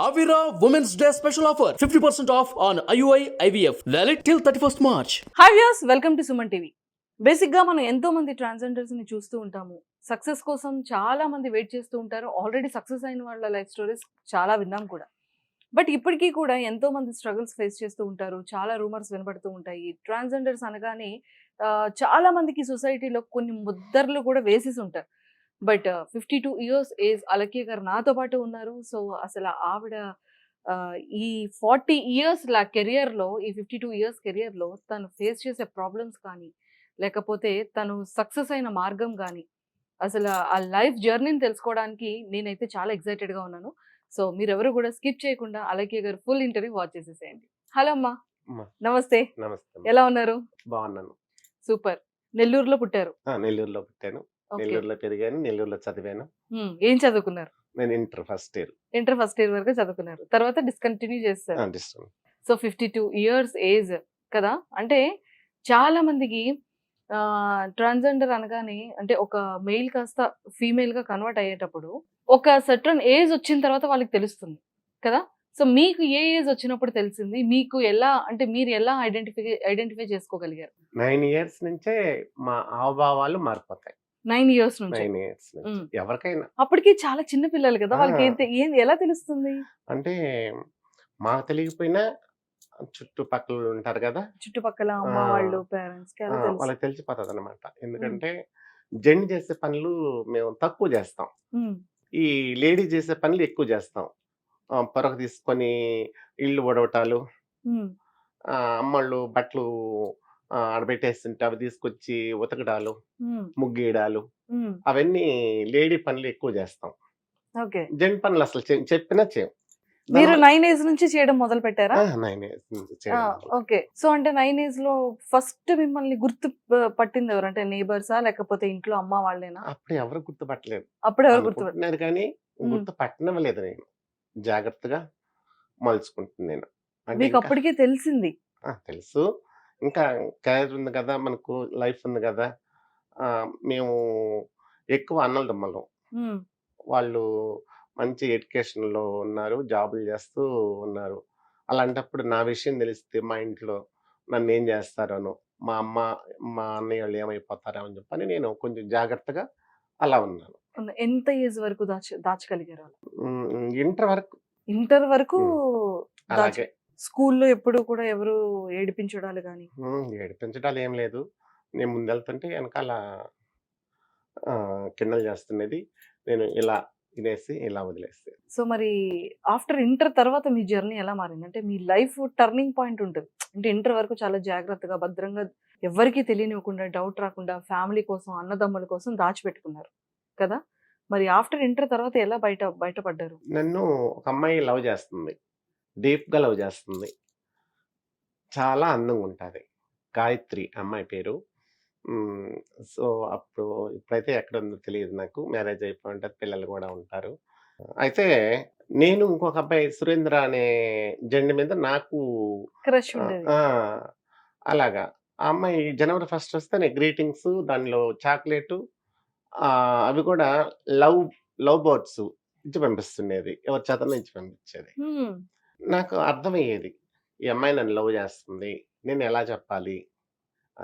Avira Women's Day special offer 50% off on IUI IVF valid till 31st March. Hi viewers, welcome to Suman TV. బేసిక్గా మనం ఎంతో మంది ట్రాన్స్జెండర్స్ని చూస్తూ ఉంటాము. సక్సెస్ కోసం చాలా మంది వెయిట్ చేస్తూ ఉంటారు. ఆల్రెడీ సక్సెస్ అయిన వాళ్ళ లైఫ్ స్టోరీస్ చాలా విన్నాం కూడా. బట్ ఇప్పటికీ కూడా ఎంతో మంది స్ట్రగుల్స్ ఫేస్ చేస్తూ ఉంటారు. చాలా రూమర్స్ వినబడుతూ ఉంటాయి. ట్రాన్స్జెండర్స్ అనగానే చాలా మందికి సొసైటీలో కొన్ని ముద్దర్లు కూడా వేసేసి ఉంటారు. బట్ 52 ఇయర్స్ ఏజ్ అలక్య గారు నాతో పాటు ఉన్నారు. సో అసలు ఆవిడ ఈ 40 ఇయర్స్ కెరియర్లో, ఈ 52 ఇయర్స్ కెరియర్లో తను ఫేస్ చేసే ప్రాబ్లమ్స్ కానీ, లేకపోతే తను సక్సెస్ అయిన మార్గం కానీ, అసలు ఆ లైఫ్ జర్నీని తెలుసుకోవడానికి నేనైతే చాలా ఎక్సైటెడ్గా ఉన్నాను. సో మీరెవరు కూడా స్కిప్ చేయకుండా అలక్య గారు ఫుల్ ఇంటర్వ్యూ వాచ్ చేసేసేయండి. హలో అమ్మా, అమ్మా, నమస్తే. నమస్తే అమ్మా. ఎలా ఉన్నారు? బాగున్నాను. సూపర్. నెల్లూరులో పుట్టారు. నెల్లూరులో పుట్టాను, ఓకే. నెల్లూరులో పెరిగాను, నెల్లూరులో చదివాను. ఏం చదువుకున్నారు? నేను inter first year. Inter first year వరకు చదువుకున్నారు. తర్వాత డిస్కంటిన్యూ చేస్తారు. డిస్టెన్స్. సో 52 ఇయర్స్ ఏజ్ కదా, అంటే చాలా మందికి ట్రాన్స్జెండర్ అనగానే, అంటే ఒక మెయిల్ కాస్త ఫీమేల్ గా కన్వర్ట్ అయ్యేటప్పుడు ఒక సర్టన్ ఏజ్ వచ్చిన తర్వాత వాళ్ళకి తెలుస్తుంది కదా. సో మీకు ఏ ఏజ్ వచ్చినప్పుడు తెలిసింది? మీకు ఎలా, అంటే మీరు ఎలా ఐడెంటిఫై చేసుకోగలిగారు? 9 ఇయర్స్ నుంచే మా హావభావాలు మారిపోతాయి. 9 ఇయర్స్ నుంచి. 9 ఇయర్స్ నుంచి ఎవరికైనా. అప్పటికి చాలా చిన్న పిల్లలు కదా, వాళ్ళకి ఎలా తెలుస్తుంది? అంటే మాకు తెలియకపోయినా చుట్టుపక్కల ఉంటారు కదా, చుట్టుపక్కల అమ్మ వాళ్ళు, పేరెంట్స్ కి వాళ్ళకి తెలిసిపోతుంది అనమాట. ఎందుకంటే జెంట్ చేసే పనులు మేము తక్కువ చేస్తాం, ఈ లేడీ చేసే పనులు ఎక్కువ చేస్తాం. పొరకు తీసుకొని ఇళ్ళు ఉడవటాలు, అమ్మళ్ళు బట్టలు ఆడబెట్టేస్తుంటే అవి తీసుకొచ్చి ఉతకడాలు, ముగ్గేయడాలు, అవన్నీ లేడీ పనులు ఎక్కువ చేస్తాం. జెంట్ పనులు అసలు చెప్పినా చేయం. మీరు 9 ఏజ్ నుంచి చేయడం మొదలు పెట్టారా? 9 ఇయర్స్ నుంచి చేయడం మొదలు. ఓకే. సో అంటే 9 ఏజ్ లో ఫస్ట్ మిమ్మల్ని గుర్తు పట్టింది ఎవరు? అంటే నేబర్సా, లేకపోతే ఇంట్లో అమ్మ వాళ్ళేనా? అప్పుడు ఎవరు గుర్తుపట్టలేదు. అప్పుడు ఎవరు గుర్తుపట్టినారు కానీ గుర్తు పట్టనవ్వలేదు. నేను జాగ్రత్తగా మలుచుకుంటున్నాను. నేను అంటే మీకు అప్పటికే తెలిసింది? తెలుసు, ఇంకా కెరీర్ ఉంది కదా, మనకు లైఫ్ ఉంది కదా. మేము ఎక్కువ అన్నదమ్ములం. వాళ్ళు మంచి ఎడ్యుకేషన్లో ఉన్నారు, జాబులు చేస్తూ ఉన్నారు. అలాంటప్పుడు నా విషయం తెలిస్తే మా ఇంట్లో నన్ను ఏం చేస్తారనో, మా అమ్మ మా అన్నయ్య వాళ్ళు ఏమైపోతారో అని చెప్పని నేను కొంచెం జాగ్రత్తగా అలా ఉన్నాను. ఎంత ఏజ్ వరకు దాచగలిగారు? ఇంటర్ వరకు. ఇంటర్ వరకు అలాగే. స్కూల్లో ఎప్పుడు కూడా ఎవరు ఏడిపించడాలు కానీ? ఏడిపించడాలు ఏం లేదు. నేను ముందెళ్తుంటే వెనకాల కిండలు చేస్తున్నది, నేను ఇలా వినేసి ఇలా వదిలేస్తే. సో మరి ఆఫ్టర్ ఇంటర్ తర్వాత మీ జర్నీ ఎలా మారింది? అంటే మీ లైఫ్ టర్నింగ్ పాయింట్ ఉంటుంది. అంటే ఇంటర్ వరకు చాలా జాగ్రత్తగా, భద్రంగా, ఎవరికి తెలియనివ్వకుండా, డౌట్ రాకుండా, ఫ్యామిలీ కోసం, అన్నదమ్ముల కోసం దాచిపెట్టుకున్నారు కదా. మరి ఆఫ్టర్ ఇంటర్ తర్వాత ఎలా బయటపడ్డారు? నన్ను ఒక అమ్మాయి లవ్ చేస్తుంది, డీప్గా లవ్ చేస్తుంది, చాలా అందంగా ఉంటుంది. గాయత్రి అమ్మాయి పేరు. సో అప్పుడు ఇప్పుడైతే ఎక్కడ ఉందో తెలియదు నాకు. మ్యారేజ్ అయిపోయి ఉంటుంది, పిల్లలు కూడా ఉంటారు. అయితే నేను ఇంకొక అబ్బాయి సురేంద్ర అనే జెండ్ మీద నాకు క్రష్ ఉండేది. అలాగా. ఆ అమ్మాయి జనవరి 1 వస్తే గ్రీటింగ్స్, దానిలో చాక్లెట్, అవి కూడా లవ్ బర్డ్స్ ఇచ్చి పంపిస్తుండేది. ఎవరి చేతన ఇచ్చి పంపించేది. నాకు అర్థమయ్యేది, ఈ అమ్మాయి నన్ను లవ్ చేస్తుంది, నేను ఎలా చెప్పాలి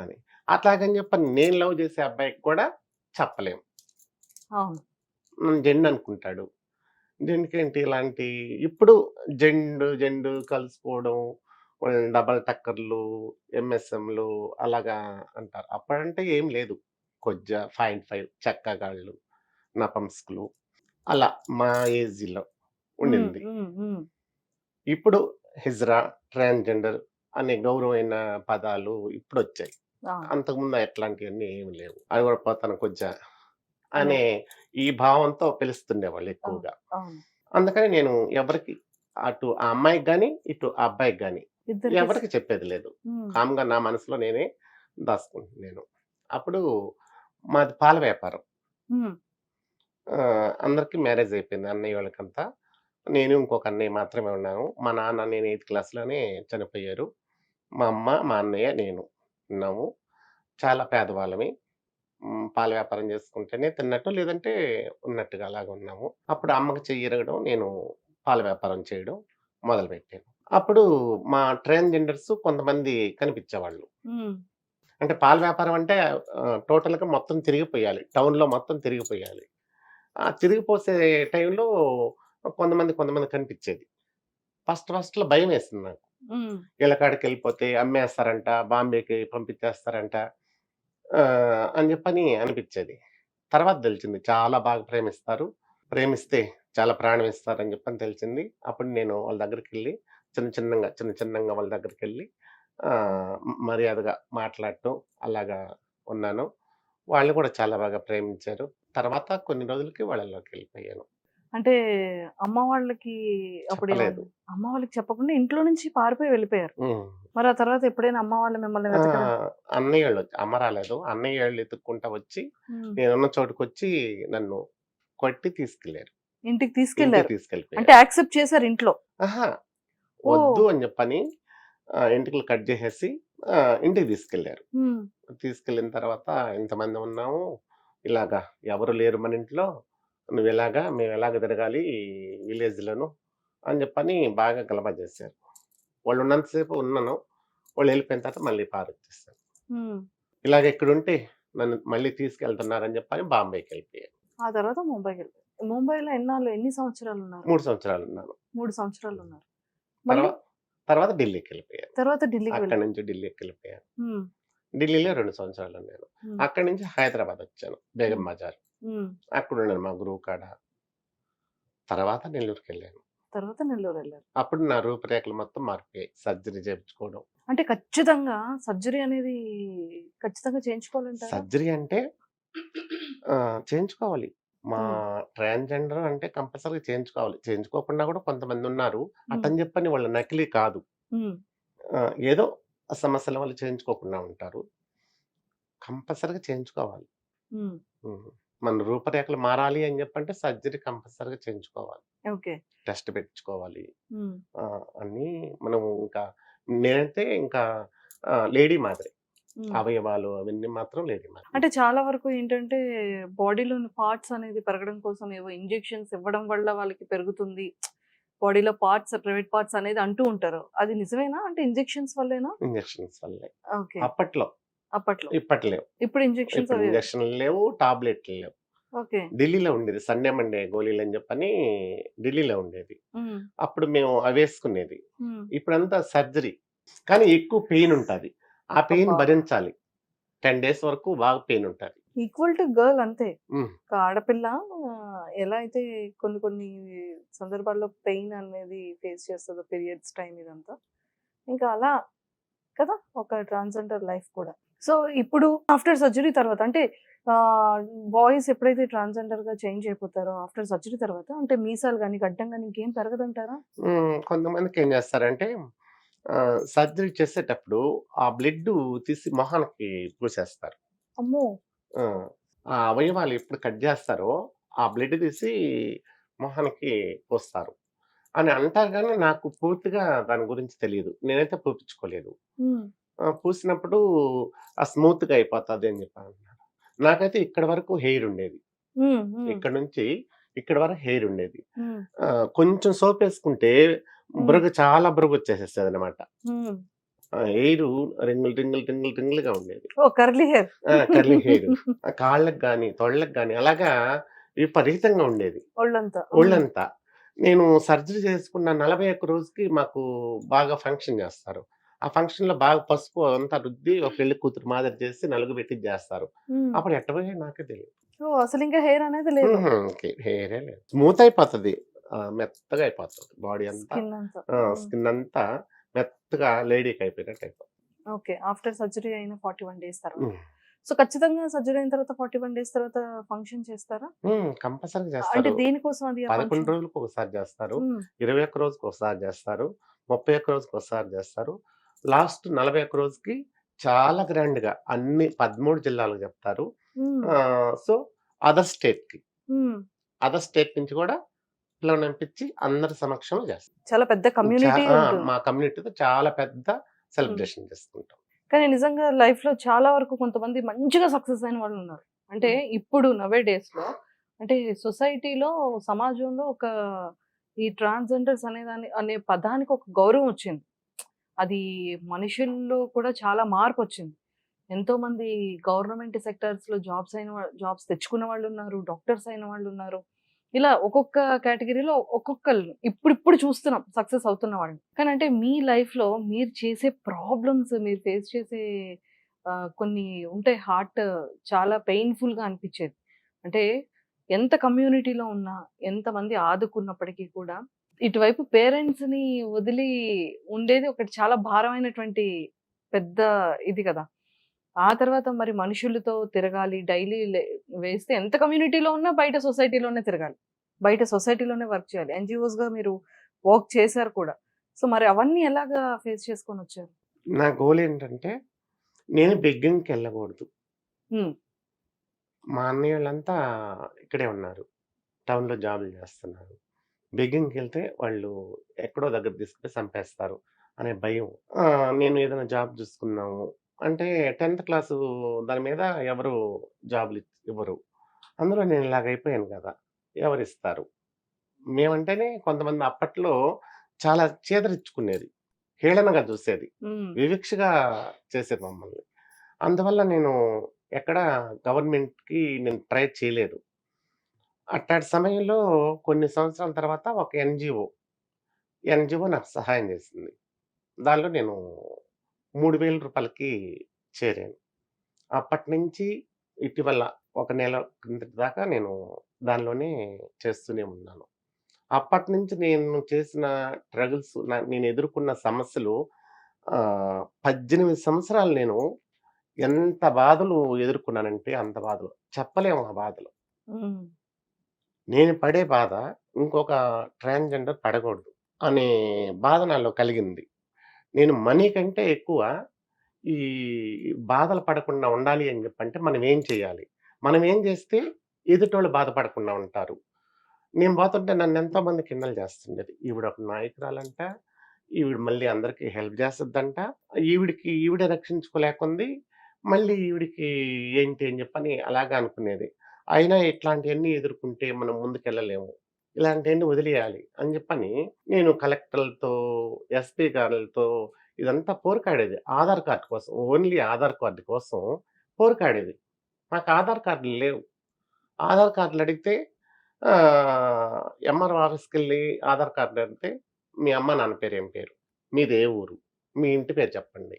అని. అట్లాగని చెప్పని నేను లవ్ చేసే అబ్బాయికి కూడా చెప్పలేం. నన్ను జెండ్ అనుకుంటాడు. జెండ్కేంటి ఇలాంటి, ఇప్పుడు జెండ్ కలిసిపోవడం, డబల్ టక్కర్లు, ఎంఎస్ఎంలు అలాగా అంటారు. అప్పుడంటే ఏం లేదు, కొజ్జ, 5 చెక్కగాళ్ళు, నపంసకులు, అలా మా ఏజ్లో ఉండింది. ఇప్పుడు హిజ్రా, ట్రాన్స్జెండర్ అనే గౌరవమైన పదాలు ఇప్పుడు వచ్చాయి. అంతకుముందు ఎట్లాంటివన్నీ ఏమి లేవు. అది కూడా పోతాను కొజ్జా అనే ఈ భావంతో పిలుస్తుండేవాళ్ళు ఎక్కువగా. అందుకని నేను ఎవరికి, అటు ఆ అమ్మాయికి కానీ ఇటు ఆ అబ్బాయికి కానీ ఎవరికి చెప్పేది లేదు. కామ్గా నా మనసులో నేనే దాచుకుంటున్నాను. అప్పుడు మాది పాల వ్యాపారం. అందరికి మ్యారేజ్ అయిపోయింది, అన్నయ్య వాళ్ళకంతా. నేను ఇంకొక అన్నయ్య మాత్రమే ఉన్నాను. మా నాన్న, నేను 8th క్లాస్లోనే చనిపోయారు. మా అమ్మ, మా అన్నయ్య, నేను ఉన్నాము. చాలా పేదవాళ్ళమి. పాల వ్యాపారం చేసుకుంటేనే తిన్నట్టు, లేదంటే ఉన్నట్టుగా అలాగ ఉన్నాము. అప్పుడు అమ్మకి చెయ్యి ఇరగడం, నేను పాల వ్యాపారం చేయడం మొదలుపెట్టాను. అప్పుడు మా ట్రాన్స్‌జెండర్స్ కొంతమంది కనిపించేవాళ్ళు. ఉమ్, అంటే పాల వ్యాపారం అంటే టోటల్‌గా మొత్తం తిరిగిపోయాలి. టౌన్‌లో మొత్తం తిరిగిపోయాలి. ఆ తిరిగిపోసే టైంలో కొంతమంది కనిపించేది. ఫస్ట్‌లో భయమేసింది నాకు. ఉమ్, ఈళ్ళ కాడికెళ్ళిపోతే అమ్మేస్తారంట, బాంబేకి పంపించేస్తారంట అని చెప్పని అనిపిచ్చేది. తర్వాత తెలిసింది చాలా బాగా ప్రేమిస్తారు. ప్రేమిస్తే చాలా ప్రాణం ఇస్తారని చెప్పని తెలిసింది. అప్పుడు నేను వాళ్ళ దగ్గరికెళ్ళి చిన్న చిన్నంగా వాళ్ళ దగ్గరికెళ్ళి మర్యాదగా మాట్లాడటం అలాగా ఉన్నాను. వాళ్ళు కూడా చాలా బాగా ప్రేమించారు. తర్వాత కొన్ని రోజులకి వాళ్ళలోకెళ్ళిపోయాను. అంటే అమ్మ వాళ్ళకి అప్పుడు చెప్పలేదు. అమ్మ వాళ్ళకి చెప్పకుండా ఇంట్లో నుంచి పారిపోయి వెళ్ళిపోయారు. హ్మ్. మరి ఆ తర్వాత ఎప్పుడైనా అమ్మ వాళ్ళు మిమ్మల్ని ఆ! వెతకడం? అమ్మ రాలేదు. అన్నయ్యోళ్ళు ఎతుక్కుంటా వచ్చి ఉమ్, నేనున్న చోటుకొచ్చి నన్ను కొట్టి తీసుకెళ్లారు. ఇంటికి ఇంటికి తీసుకెళ్లారు. అంటే తీసుకెళ్ళిపోయారు. యాక్సెప్ట్ చేశారు ఇంట్లో. అహా! ఓ, వద్దు అని చెప్పని ఎంటికలు కట్ చేసేసి ఇంటికి తీసుకెళ్లారు. ఉమ్, తీసుకెళ్ళిన తర్వాత ఇంతమంది ఉన్నాము. ఇలాగా ఎవరు లేరు మన ఇంట్లో. మేమెలాగ తిరగాలి విలేజ్‌లోను అని చెప్పని బాగా గలబా చేశారు. వాళ్ళున్నంత సేపు ఉన్నాను. వాళ్ళెళ్ళిపోయిన తర్వాత మళ్ళీ పారొచ్చేసాను. ఉమ్. ఇలాగ ఇక్కడుంటే నన్ను మళ్ళీ తీసుకెళ్తున్నారని చెప్పని బాంబేకెళ్ళిపోయాను. ఆ తర్వాత ముంబైకి వెళ్ళిపోయారు. ముంబైలో ఎన్ని సంవత్సరాలు ఉన్నారు? 3 సంవత్సరాలున్నాను. 3 సంవత్సరాలు ఉన్నారు. మళ్ళీ తర్వా తర్వాత ఢిల్లీకెళ్ళిపోయాను. తర్వాత ఢిల్లీకి అక్కడి వెళ్ళిపోయారు. నుంచి ఢిల్లీకెళ్ళిపోయాను. ఉమ్, ఢిల్లీలో 2 సంవత్సరాలున్నాను. ఉమ్, అక్కడి నుంచి హైదరాబాదొచ్చాను. బేగం ఉమ్, బజార్. ఉమ్. అక్కడున్నాను మా గురువు కాడ. తర్వాత నెల్లూరుకెళ్ళాను. తర్వాత నెల్లూరు వెళ్ళారు. అప్పుడు నా రూపురేఖలు మొత్తం మారిపోయాయి. సర్జరీ చేపించుకోవడం. అంటే ఖచ్చితంగా సర్జరీ అనేది ఖచ్చితంగా చేయించుకోవాలంటారా? సర్జరీ అంటే చేయించుకోవాలి. మా ఉమ్, ట్రాన్స్‌జెండర్ అంటే కంపల్సరీగా చేయించుకోవాలి. చేయించుకోకుండా కూడా కొంతమందున్నారు. ఉమ్, అటని చెప్పని వాళ్ళు నకిలీ కాదు. ఉమ్, ఏదో సమస్యల వల్ల చేయించుకోకుండా ఉంటారు. కంపల్సరీగా చేయించుకోవాలి. ఉమ్. హ్మ్. మన రూపురేఖలు మారాలి అని చెప్పంటే సర్జరీ కంపల్సరీగా చేయించుకోవాలి. ఓకే. టెస్ట్ పెట్టించుకోవాలి. ఉమ్, అన్నీ మనము ఇంకా నేనైతే ఇంకా లేడీ మాదిరి. ఉమ్. అవయవాలు అవన్నీ మాత్రం లేడీ మాదిరి. అంటే చాలా వరకు ఏంటంటే బాడీలోని పార్ట్స్ అనేది పెరగడం కోసం ఏవో ఇంజెక్షన్స్ ఇవ్వడం వల్ల వాళ్ళకి పెరుగుతుంది. బాడీలో పార్ట్స్, ప్రైవేట్ పార్ట్స్ అనేది అంటూ ఉంటారు. అది నిజమేనా? అంటే ఇంజెక్షన్స్ వల్లేనా? ఇంజెక్షన్స్ వల్లే. ఓకే. అప్పట్లో. అప్పట్లో. ఇప్పట్లో లేవు. ఇప్పుడు ఇంజెక్షన్స్ ఇప్పుడు అవి. ఇంజెక్షన్‌లు లేవు, టాబ్లెట్‌లు లేవు. ఓకే. ఢిల్లీలో ఉండేది. సండే, మండే గోళీలని చెప్పని ఢిల్లీలో ఉండేది. హ్మ్. అప్పుడు మేము అవేసుకునేది. హ్మ్. ఇప్పుడంతా సర్జరీ. కానీ ఎక్కువ పెయిన్ ఉంటది. ఆ పెయిన్ అబ్బా! భరించాలి. 10 డేస్ వరకు బాగా పెయిన్ ఉంటది. ఈక్వల్ టు గర్ల్ అంతే. హ్మ్. ఒక ఆడపిల్ల ఎలా అయితే కొన్ని కొన్ని సందర్భాల్లో పెయిన్ అనేది ఫేస్ చేస్తదో పీరియడ్స్ టైమ్ ఇదంతా. ఇంకా అలా కదా! ఒక ట్రాన్స్‌జెండర్ లైఫ్ కూడా. సో, ఇప్పుడు ఆఫ్టర్ సర్జరీ తర్వాత అంటే బాయ్స్ ఎప్పుడైతే ట్రాన్స్‌జెండర్‌గా చేంజ్ అయిపోతారో ఆఫ్టర్ సర్జరీ తర్వాత అంటే మీసాలు గాని, గడ్డం గాని ఇంకేం పెరగదంటారా? కొంతమందికేం చేస్తారంటే సర్జరీ చేసేటప్పుడు ఆ బ్లడ్డు తీసి మొహానికి పూసేస్తారు. అమ్మో! ఆ! ఆ అవయవాలు ఎప్పుడు కట్ జేస్తారో, ఆ బ్లడ్ తీసి మొహానికి పూస్తారు అని అంటారు గానీ, నాకు పూర్తిగా దాని గురించి తెలీదు. నేనైతే పూపించుకోలేదు. హ్మ్. పూసినప్పుడు స్మూత్‌గా అయిపోతది అని చెప్పి అంటున్నారు. నాకైతే ఇక్కడి వరకు హెయిర్ ఉండేది. హ్మ్. హ్మ్. ఇక్కడి నుంచి ఇక్కడి వరకు హెయిర్ ఉండేది. హ్మ్. కొంచెం సోపేసుకుంటే హ్మ్. చాలా బురగొచ్చేసేస్తదనమాట. హ్మ్. హెయిరు రింగులుగా ఉండేది. ఓహ్! Curly hair. Curly hair. కాళ్ళకి గాని, తొళ్ళకి గాని అలాగా విపరీతంగా ఉండేది. ఒళ్ళంతా. హ్మ్. ఒళ్ళంతా. నేను సర్జరీ చేసుకున్న 41 రోజుకి మాకు బాగా ఫంక్షన్ జేస్తారు. ఆ ఫంక్షన్‌లో బాగా పసుపు అంతా రుద్ది ఒక పెళ్లి కూతురు మాదిరి చేసి నలుగు జేస్తారు. హ్మ్. అప్పుడు ఎట్ట పోయాయో నాకే తెలీదు. ఓహ్! అసలింకా హెయిర్ అనేది లేదు. హెయిరే లేదు. స్మూత్ అయిపోతది. మెత్తగా అయిపోతది బాడీ అంతా. స్కిన్ అంతా. హ్మ్. స్కిన్ అంతా మెత్తగా లేడీకి అయిపోయినట్టు అయిపోతది. ఓకే. ఆఫ్టర్ సర్జరీ అయిన 41 డేస్ తర్వాత. హ్మ్. సో, ఖచ్చితంగా సర్జరీ అయిన తర్వాత 41 డేస్ తర్వాత ఫంక్షన్ చేస్తారా? కంపల్సరీగా అంటే చేస్తారు. దేనికోసం అది ఆ 11 ఫంక్షన్? రోజులకు ఒకసారి జేస్తారు. హ్మ్. 21 రోజుకొకసారి జేస్తారు. 31 రోజుకొకసారి జేస్తారు. లాస్ట్ 41 రోజుకి చాలా గ్రాండ్‌గా అన్ని 13 జిల్లాలకు జెప్తారు. హ్మ్. సో, అదర్ స్టేట్‌కి. హ్మ్. అదర్ స్టేట్ నుంచి గూడా పిల్లలనంపించి అందరి సమక్షంలో జేస్తాం. చాలా పెద్ద కమ్యూనిటీ ఉంటుంది. మా కమ్యూనిటీతో చాలా పెద్ద హ్మ్. సెలబ్రేషన్ చేసుకుంటాం. కానీ నిజంగా లైఫ్‌లో చాలా వరకు కొంతమంది మంచిగా సక్సెస్ అయిన వాళ్ళున్నారు. అంటే హ్మ్. ఇప్పుడు నౌ ఏ డేస్‌లో అంటే సొసైటీలో, సమాజంలో ఒక ఈ ట్రాన్స్జెండర్స్ అనే పదానికి ఒక గౌరవం వచ్చింది. అది మనుషుల్లో కూడా చాలా మార్పు వచ్చింది. ఎంతో మంది గవర్నమెంట్ సెక్టార్స్‌లో జాబ్స్ తెచ్చుకున్న వాళ్ళున్నారు. డాక్టర్స్ అయిన వాళ్ళున్నారు. ఇలా ఒక్కొక్క కేటగిరీలో ఒక్కొక్కళ్ళు ఇప్పుడిప్పుడు చూస్తున్నాం సక్సెస్ అవుతున్న వాళ్ళని. కానీ అంటే మీ లైఫ్‌లో మీరు చేసే ప్రాబ్లమ్స్, మీరు ఫేస్ చేసే కొన్ని ఉంటాయి, హార్ట్ చాలా పెయిన్‌ఫుల్‌గా అనిపిచ్చేది. అంటే ఎంత కమ్యూనిటీలో ఉన్నా, ఎంతమంది ఆదుకున్నప్పటికీ కూడా ఇటువైపు పేరెంట్స్‌ని వదిలి ఉండేది ఒకటి చాలా భారమైనటువంటి పెద్ద ఇది కదా! ఆ తర్వాత మరి మనుషులతో తిరగాలి. డైలీ వేస్తే ఎంత కమ్యూనిటీలో ఉన్నా బయట సొసైటీలోనే తిరగాలి. బయట సొసైటీలోనే వర్క్ చేయాలి. ఎన్‌జీఓస్‌గా మీరు వర్క్ చేశారు కూడా. సో, మరి అవన్నీ ఎలాగా ఫేస్ చేసుకొనొచ్చారు? నా గోల్ ఏంటంటే, నేను బెగ్గింగ్‌కెళ్ళకూడదు. హ్మ్. మా అన్నయ్యోళ్ళంతా ఇక్కడే ఉన్నారు. టౌన్‌లో జాబులు చేస్తున్నారు. బెగ్గింగ్‌కెళ్తే వాళ్ళు ఎక్కడో దగ్గర తీసుకుపోయి చంపేస్తారు అనే భయం. నేను ఏదైనా జాబ్ చూసుకుందాము అంటే 10థ్ క్లాసు దాని మీద ఎవరు జాబులు ఇవ్వరు. అందులో నేను ఇలాగైపోయాను కదా! ఎవరిస్తారు? మేమంటేనే కొంతమంది అప్పట్లో చాలా చేదరించుకునేది. హేళనగా చూసేది. హ్మ్. వివక్షగా చేసేది మమ్మల్ని. అందువల్ల నేను ఎక్కడ గవర్నమెంట్‌కి నేను ట్రై చేయలేదు. అట్టాటి సమయంలో కొన్ని సంవత్సరాల తర్వాత ఒక ఎన్‌జీఓ నాకు సహాయం చేసింది. దానిలో నేను రూ. 3000కి చేరాను. అప్పటినుంచి ఇటీవల ఒక నెల కిందటి దాకా నేను దానిలోనే చేస్తూనే ఉన్నాను. అప్పటినుంచి నేను చేసిన స్ట్రగుల్స్ నేను ఎదుర్కొన్న సమస్యలు 18 సంవత్సరాలు నేను ఎంత బాధలు ఎదుర్కొన్నానంటే అంత బాధలు. చెప్పలేము ఆ బాధలు. హ్మ్. నేను పడే బాధ ఇంకొక ట్రాన్స్‌జెండర్ పడకూడదు అనే బాధ నాలో కలిగింది. నేను మనీ కంటే ఎక్కువ ఈ బాధలు పడకుండా ఉండాలి అని జెప్పంటే మనం ఏం చేయాలి? మనం ఏం జేస్తే ఎదుటోళ్ళు బాధపడకుండా ఉంటారు. నేను పోతుంటే నన్నెంతో మంది కిండల్ జేస్తుండేది. ఈవిడొక నాయకురాలంట, ఈవిడ మళ్ళీ అందరికి హెల్ప్ జేస్తదంట, ఈవిడే రక్షించుకోలేకుంది, మళ్ళీ ఈవిడికి ఏంటి అని జెప్పని అలాగా అనుకునేది. అయినా ఇట్లాంటియన్నీ ఎదుర్కొంటే మనం ముందుకెళ్ళలేము. ఇలాంటియన్నీ వదిలేయాలి అని జెప్పని నేను కలెక్టర్లతో, ఎస్పీ గారులతో ఇదంతా పోరుకాడేది. ఆధార్ కార్డ్ కోసం. ఓన్లీ ఆధార్ కార్డ్ కోసం పోరుకాడేది. నాకు ఆధార్ కార్డులు లేవు. ఆధార్ కార్డులడిగితే ఎంఆర్ఓ ఆఫీస్‌కెళ్ళి ఆధార్ కార్డ్ అడిగితే, "మీ అమ్మ, నాన్న పేరు ఏం పేరు? మీది ఏ ఊరు? మీ ఇంటి పేరు చెప్పండి"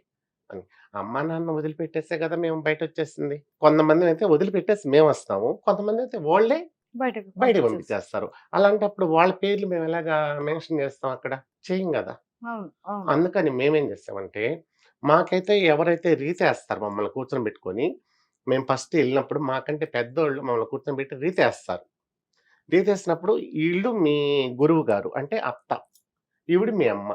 అని. అమ్మా, నాన్న వదిలిపెట్టేసే కదా మేము బయటొచ్చేసింది. కొంతమందినైతే వదిలిపెట్టేసి మేమొస్తాము. కొంతమందైతే వోళ్ళే బయటకి బయటకి పంపించేసి. పంపించేస్తారు. అలాంటప్పుడు వాళ్ళ పేర్లు మేమెలాగా మెన్షన్ చేస్తాం అక్కడ? చెయ్యం గదా! అవును. అవును. అందుకని మేమేం జేసామంటే, మాకైతే ఎవరైతే రీతేస్తారు మమ్మల్ని కూర్చొనబెట్టుకొని, మేము ఫస్ట్ ఎళ్ళినప్పుడు మాకంటే పెద్దోళ్ళు మమ్మల్ని కూర్చొనబెట్టి రీతేస్తారు. రీతేసినప్పుడు ఈళ్ళు మీ గురువు గారు అంటే అత్త. ఈవిడ మీ అమ్మ.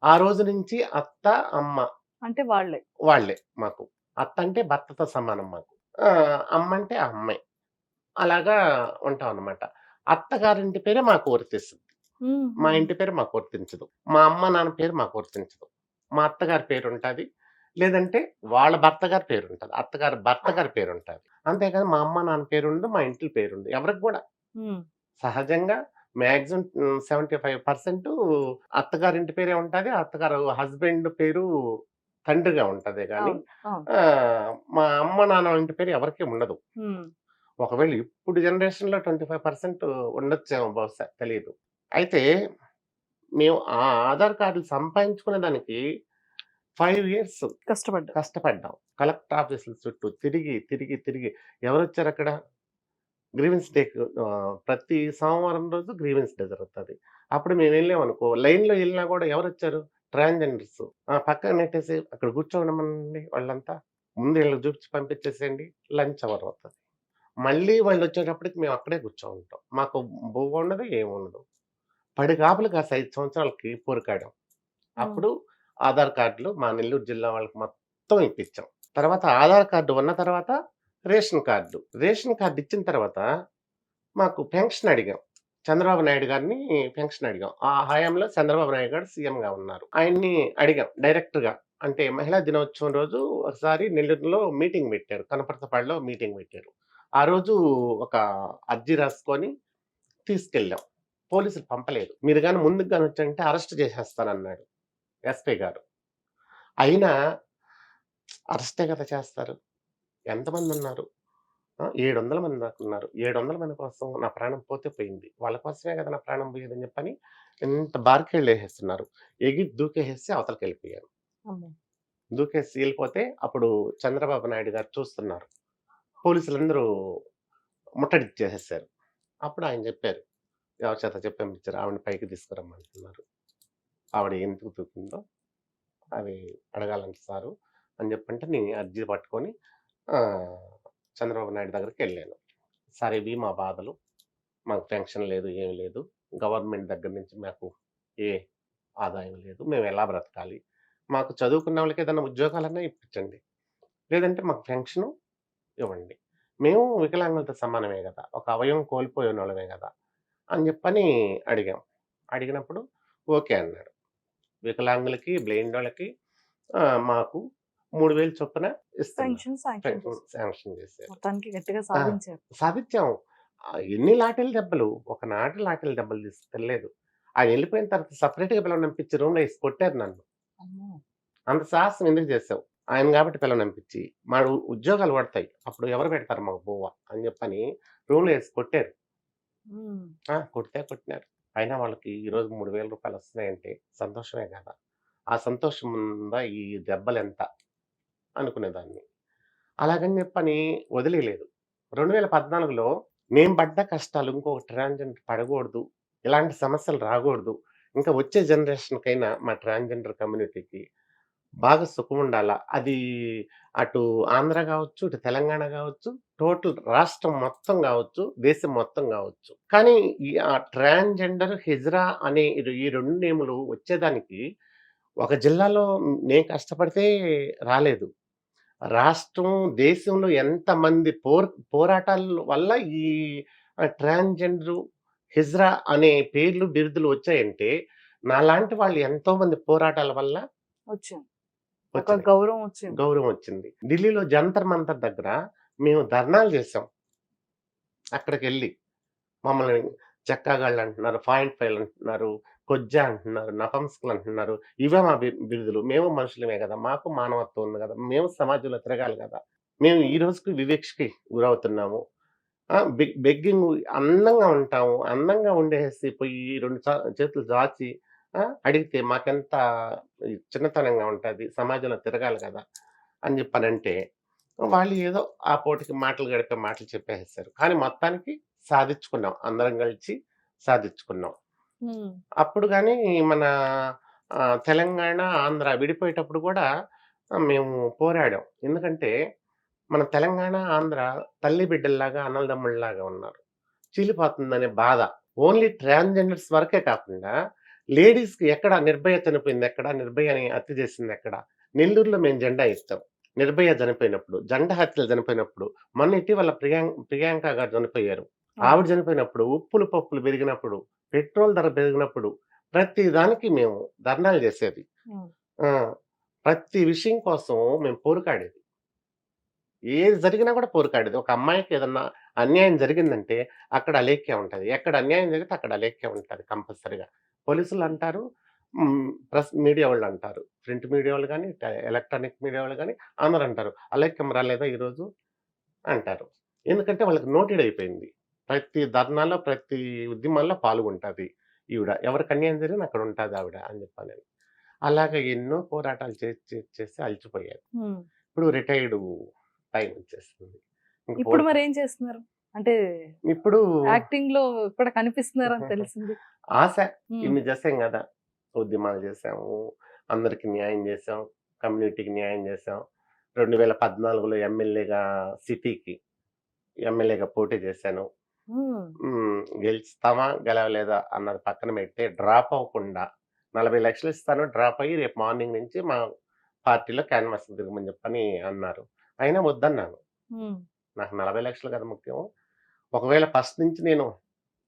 ఆ రోజు నుంచి అత్త, అమ్మ అంటే వాళ్ళే. వాళ్ళే మాకు. అత్త అంటే భర్తతో సమానం మాకు. అమ్మంటే ఆ అమ్మాయి. అలాగా ఉంటామనమాట. అత్తగారింటి పేరే మాకు వర్తిస్తది. హ్మ్. మా హ్మ్. ఇంటి పేరు మాకు వర్తించదు. మా అమ్మ, నాన్న పేరు మాకు వర్తించదు. మా అత్తగారి పేరుంటాది. లేదంటే వాళ్ళ భర్త గారి పేరుంటది. అత్తగారి భర్త గారి పేరుంటాది. అంతేగాని మా అమ్మ, నాన్న పేరుండదు. మా ఇంట్లో పేరుండదు. ఎవరికి గూడా. హ్మ్. సహజంగా మాక్సిమం 75% అత్తగారింటి పేరే ఉంటది. అత్తగారు హస్బెండ్ పేరు తండ్రిగా ఉంటదే గానీ, అవును. అవును. మా అమ్మ, నాన్న ఇంటి పేరు ఎవరికీ ఉండదు. హ్మ్. ఒకవేళ ఇప్పుడు జనరేషన్‌లో 25% ఉండొచ్చేమో బహుశా తెలీదు. అయితే మేము ఆ ఆధార్ కార్డులు సంపాదించుకునే దానికి 5 ఇయర్స్ కష్టపడ్డారు. కష్టపడ్డాం. కలెక్టర్ ఆఫీసుల చుట్టూ తిరిగి ఎవరొచ్చారక్కడ? గ్రీవెన్స్ డేకి ప్రతి సోమవారం రోజు గ్రీవెన్స్ డే జరుగుతది. అప్పుడు మేమెళ్ళామనుకో లైన్‌లో ఎళ్ళినా గూడా ఎవరొచ్చారు? ట్రాన్స్‌జెండర్స్. పక్కన నెట్టేసి అక్కడ కూర్చోమనమనండి వాళ్ళంతా. ముందు ఈళ్ళకి చూపించి పంపించేసేయండి. లంచ్ అవర్ అవుతది. మళ్ళీ వాళ్ళొచ్చేటప్పటికి మేము అక్కడే కూర్చోనుంటాం. మాకు బువ్వుండదు, ఏముండదు. పడిగాపులకి ఆ 5 సంవత్సరాలకి పోరుకాడాం. హ్మ్. అప్పుడు ఆధార్ కార్డులు మా నెల్లూరు జిల్లా వాళ్ళకి మొత్తం ఇప్పించాం. తర్వాత ఆధార్ కార్డ్ ఉన్న తర్వాత రేషన్ కార్డ్. రేషన్ కార్డ్ ఇచ్చిన తర్వాత మాకు పెన్షన్ అడిగాం. చంద్రబాబు నాయుడు గారిని పెన్షన్ అడిగాం. ఆ హయాంలో చంద్రబాబు నాయుడు గారు సీఎంగా ఉన్నారు. ఆయన్ని అడిగాం డైరెక్ట్‌గా. అంటే మహిళా దినోత్సవం రోజు ఒకసారి నెల్లూరులో మీటింగ్ పెట్టారు. కనపర్తిపాడులో మీటింగ్ పెట్టారు. ఆ రోజు ఒక అర్జీ రాసుకొని తీసుకెళ్ళాం. పోలీసులు పంపలేదు. మీరు గాని ముందుకు గాని వచ్చారంటే అరెస్ట్ చేసేస్తానన్నాడు ఎస్పీ గారు. అయినా అరెస్టే కదా చేస్తారు. ఎంతమందున్నారు? 700 మంది దాకున్నారు. 700 మంది కోసం నా ప్రాణం పోతే పోయింది. వాళ్ళ కోసమే కదా నా ప్రాణం పోయేదని చెప్పని ఎంత బార్‌కెళ్ళేసేస్తున్నారు. ఎగిరి దూకేసేసి అవతలకెళ్ళిపోయాను. అమ్మో! దూకేసి ఎళ్ళిపోతే అప్పుడు చంద్రబాబు నాయుడు గారు చూస్తున్నారు. పోలీసులందరూ ముట్టడిచ్చేసేసారు. అప్పుడు ఆయన చెప్పారు. ఎవరి చేత చెప్పి పంపించారు. ఆవిడని పైకి తీసుకురమ్మంటున్నారు. ఆవిడ ఎందుకు దూకిందో అది అడగాలంట సారు అని చెప్పంటే నేను అర్జీ పట్టుకొని చంద్రబాబు నాయుడు దగ్గరికెళ్ళాను. సార్ ఇవి మా బాధలు. మాకు పెన్షన్ లేదు, ఏమి లేదు. గవర్నమెంట్ దగ్గర నుంచి మాకు ఏ ఆదాయం లేదు. మేము ఎలా బ్రతకాలి? మాకు చదువుకున్న వాళ్ళకి ఏదైనా ఉద్యోగాలన్నా ఇప్పించండి. లేదంటే మాకు పెన్షను ఇవ్వండి. మేము వికలాంగులతో సమానమే గదా! ఒక అవయవం కోల్పోయినోళ్ళమే గదా! అని చెప్పని అడిగాం. అడిగినప్పుడు ఓకే అన్నాడు. వికలాంగులకి, బ్లైండోళ్ళకి మాకు 3000 చొప్పున ఇస్తున్నారు. పెన్షన్ శాంక్షన్ పెన్షన్ చేశారు. శాంక్షన్ చేశారు. మొత్తానికి గట్టిగా ఆ! సాధించారు. సాధిచ్చాం. ఎన్ని లాఠీల దెబ్బలు. ఒకనాటి లాఠీల దెబ్బలు తినలేదు. ఆయన ఎళ్ళిపోయిన తర్వాత సెపరేట్‌గా పిలవనంపించి రూమ్‌లో ఏసి కొట్టారు నన్ను. అమ్మో! అంత సాహసం ఎందుకు చేసావు? ఆయన గాబట్టి పిలవనంపించి. మా ఉద్యోగాలు పడతాయి. అప్పుడు ఎవరు పెడతారు మాకు బువ్వ అని చెప్పని రూమ్‌లో ఏసి కొట్టారు. హ్మ్. కొడితే కొట్టినారు. అయినా వాళ్ళకి ఈరోజు రూ. 3000 వస్తున్నాయంటే సంతోషమే గదా! ఆ సంతోషం ముందా ఈ దెబ్బలెంత అనుకునేదాన్ని. అలాగని చెప్పని వదిలేయలేదు. 2014లో నేను పడ్డ కష్టాలు ఇంకొక ట్రాన్స్‌జెండర్ పడగూడదు. ఇలాంటి సమస్యలు రాగూడదు. ఇంకా వచ్చే జనరేషన్‌కైనా మా ట్రాన్స్‌జెండర్ కమ్యూనిటీకి బాగా సుఖముండాల. అది అటు ఆంధ్ర గావచ్చు, ఇటు తెలంగాణ గావచ్చు, టోటల్ రాష్ట్రం మొత్తం గావచ్చు, దేశం మొత్తం గావచ్చు. కానీ ఆ ట్రాన్స్‌జెండర్, హిజ్రా అనే ఈ 2 నేములు వచ్చేదానికి ఒక జిల్లాలో నేను కష్టపడితే రాలేదు. రాష్ట్రం, దేశంలో ఎంతమంది పోరాటాల వల్ల ఈ ట్రాన్స్‌జెండరు, హిజ్రా అనే పేర్లు, బిరుదులు వచ్చాయంటే, నాలాంటి వాళ్ళు ఎంతోమంది పోరాటాల వల్ల వచ్చింది. ఒక వచ్చినాయి. గౌరవం వచ్చింది. గౌరవం వచ్చింది. ఢిల్లీలో జంతర్ మంతర్ దగ్గర మేము ధర్నాలు చేసాం. అక్కడికెళ్ళి మమ్మల్ని చెక్కాగాళ్ళు అంటున్నారు, పాయింట్ ఫైల్ అంటున్నారు, కొజ్జా అంటున్నారు, నపుంసకులు అంటున్నారు. ఇవే మా బిరుదులు. మేము మనుషులమే గదా! మాకు మానవత్వం ఉంది గదా! మేము సమాజంలో తిరగాలి గదా! మేము ఈ రోజుకి వివక్షకి గురవుతున్నాము. బెగ్గింగ్ అందంగా ఉంటాము. అందంగా ఉండేసి పోయి 2 చేతులు చాచి అడిగితే మాకెంత చిన్నతనంగా ఉంటది. సమాజంలో తిరగాలి గదా! అని జెప్పనంటే, వాళ్ళు ఏదో ఆ పూటకి మాటలు గడిపే మాటలు చెప్పేసేసారు. కానీ మొత్తానికి సాధిచ్చుకున్నాం. అందరం కలిసి సాధిచ్చుకున్నాం. హ్మ్. అప్పుడు గాని మన తెలంగాణ, ఆంధ్ర విడిపోయేటప్పుడు గూడా మేము పోరాడాం. ఎందుకంటే, మన తెలంగాణ, ఆంధ్ర తల్లి బిడ్డల్లాగా, అన్నదమ్ముల్లాగా ఉన్నారు. చీలిపోతుందనే బాధ. ఓన్లీ ట్రాన్స్‌జెండర్స్ వరకే కాకుండా, లేడీస్‌కి ఎక్కడ నిర్భయ చనిపోయిందెక్కడ? నిర్భయని హత్య చేసిందెక్కడ? నెల్లూరులో మేము జెండా ఎత్తాం. నిర్భయ చనిపోయినప్పుడు, జంట హత్యలు చనిపోయినప్పుడు, మొన్న ఇటీవల ప్రియాంక గారు చనిపోయారు. ఆవిడ చనిపోయినప్పుడు, ఉప్పులు, పప్పులు పెరిగినప్పుడు, పెట్రోల్ ధర పెరిగినప్పుడు, ప్రతి దానికి మేము ధర్నాలు చేసేది. హ్మ్. ఆ! ప్రతి విషయం కోసం మేము పోరుకాడేది. ఏది జరిగినా కూడా పోరుకాడేది. ఒక అమ్మాయికి ఏదన్నా అన్యాయం జరిగిందంటే అక్కడ అలేఖ్య ఉంటది. ఎక్కడ అన్యాయం జరిగితే అక్కడ అలేఖ్య ఉంటది కంపల్సరీగా. పోలీసులంటారు, ప్రెస్ మీడియా వాళ్ళంటారు. ప్రింట్ మీడియా వాళ్ళు గాని, ఎలక్ట్రానిక్ మీడియా వాళ్ళు గాని అందరూ అంటారు. అలేఖ్యం రాలేదా ఈరోజు అంటారు. ఎందుకంటే వాళ్ళకి నోటెడ్ అయిపోయింది. ప్రతి ధర్నాలో, ప్రతి ఉద్యమాల్లో పాల్గొంటది ఈవిడ. ఎవరికి అన్యాయం జరిగినా అక్కడ ఉంటదావిడ అని చెప్పానని. అలాగా ఎన్నో పోరాటాలు చేసి అలసిపోయాను. హ్మ్. ఇప్పుడు రిటైర్డ్ టైమ్ వచ్చేస్తుంది. ఇంక ఇప్పుడు మరేం చేస్తున్నారు? అంటే ఇప్పుడు యాక్టింగ్‌లో కూడా కనిపిస్తున్నారని తెలిసింది. ఆశ హ్మ్. ఇన్ని చేసాం గదా! ఉద్యమాలు చేసాము. అందరికి న్యాయం చేసాం. కమ్యూనిటీకి న్యాయం చేసాం. 2014లో సిటీకి ఎమ్మెల్యేగా పోటీ చేశాను. హ్మ్. గెలుస్తామా? గెలవలేదా? అన్నది పక్కన పెడితే డ్రాప్ అవ్వకుండా 40,00,000 ఇస్తాను. డ్రాప్ అయ్యి రేపు మార్నింగ్ నుంచి మా పార్టీలో క్యాన్వాస్‌కి తిరగమని చెప్పని అన్నారు. అయినా వద్దన్నాను. హ్మ్. నాకు 40,00,000 కదా ముఖ్యం. ఒకవేళ ఫస్ట్ నుంచి నేను